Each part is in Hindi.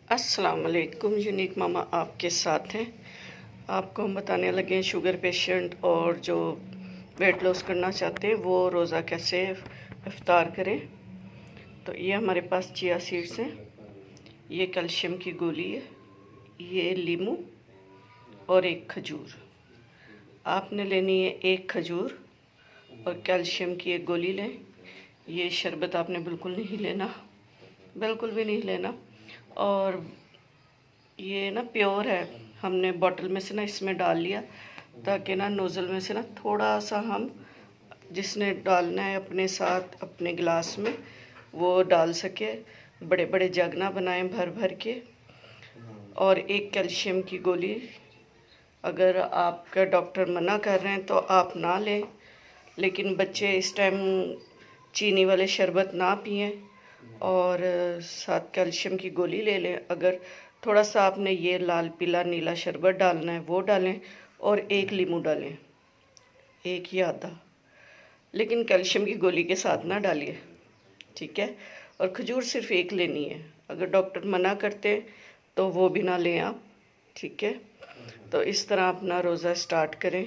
अस्सलाम वालेकुम। यूनिक मामा आपके साथ हैं। आपको हम बताने लगे हैं शुगर पेशेंट और जो वेट लॉस करना चाहते हैं वो रोज़ा कैसे इफ्तार करें। तो ये हमारे पास चिया सीड्स हैं, ये कैल्शियम की गोली है, ये लीमू और एक खजूर। आपने लेनी है एक खजूर और कैल्शियम की एक गोली लें। ये शरबत आपने बिल्कुल नहीं लेना, बिल्कुल भी नहीं लेना। और ये ना प्योर है, हमने बॉटल में से ना इसमें डाल लिया ताकि ना नोज़ल में से ना थोड़ा सा हम जिसने डालना है अपने साथ अपने गिलास में वो डाल सके। बड़े बड़े जग ना बनाएं भर भर के। और एक कैल्शियम की गोली, अगर आपका डॉक्टर मना कर रहे हैं तो आप ना लें, लेकिन बच्चे इस टाइम चीनी वाले शरबत ना पिएं और साथ कैल्शियम की गोली ले लें। अगर थोड़ा सा आपने ये लाल पीला नीला शरबत डालना है वो डालें और एक लीमू डालें, एक या आधा, लेकिन कैल्शियम की गोली के साथ ना डालिए, ठीक है। और खजूर सिर्फ एक लेनी है, अगर डॉक्टर मना करते तो वो भी ना लें आप, ठीक है। तो इस तरह अपना रोज़ा स्टार्ट करें,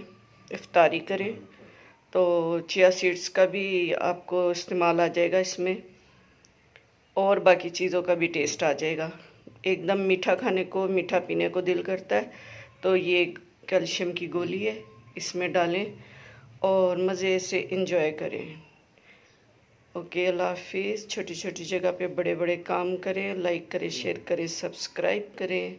इफ्तारी करें। तो चिया सीड्स का भी आपको इस्तेमाल आ जाएगा इसमें और बाकी चीज़ों का भी टेस्ट आ जाएगा। एकदम मीठा खाने को, मीठा पीने को दिल करता है तो ये कैल्शियम की गोली है, इसमें डालें और मज़े से इंजॉय करें। ओके, अल्लाह हाफिज़। छोटी छोटी जगह पे बड़े बड़े काम करें। लाइक करें, शेयर करें, सब्सक्राइब करें।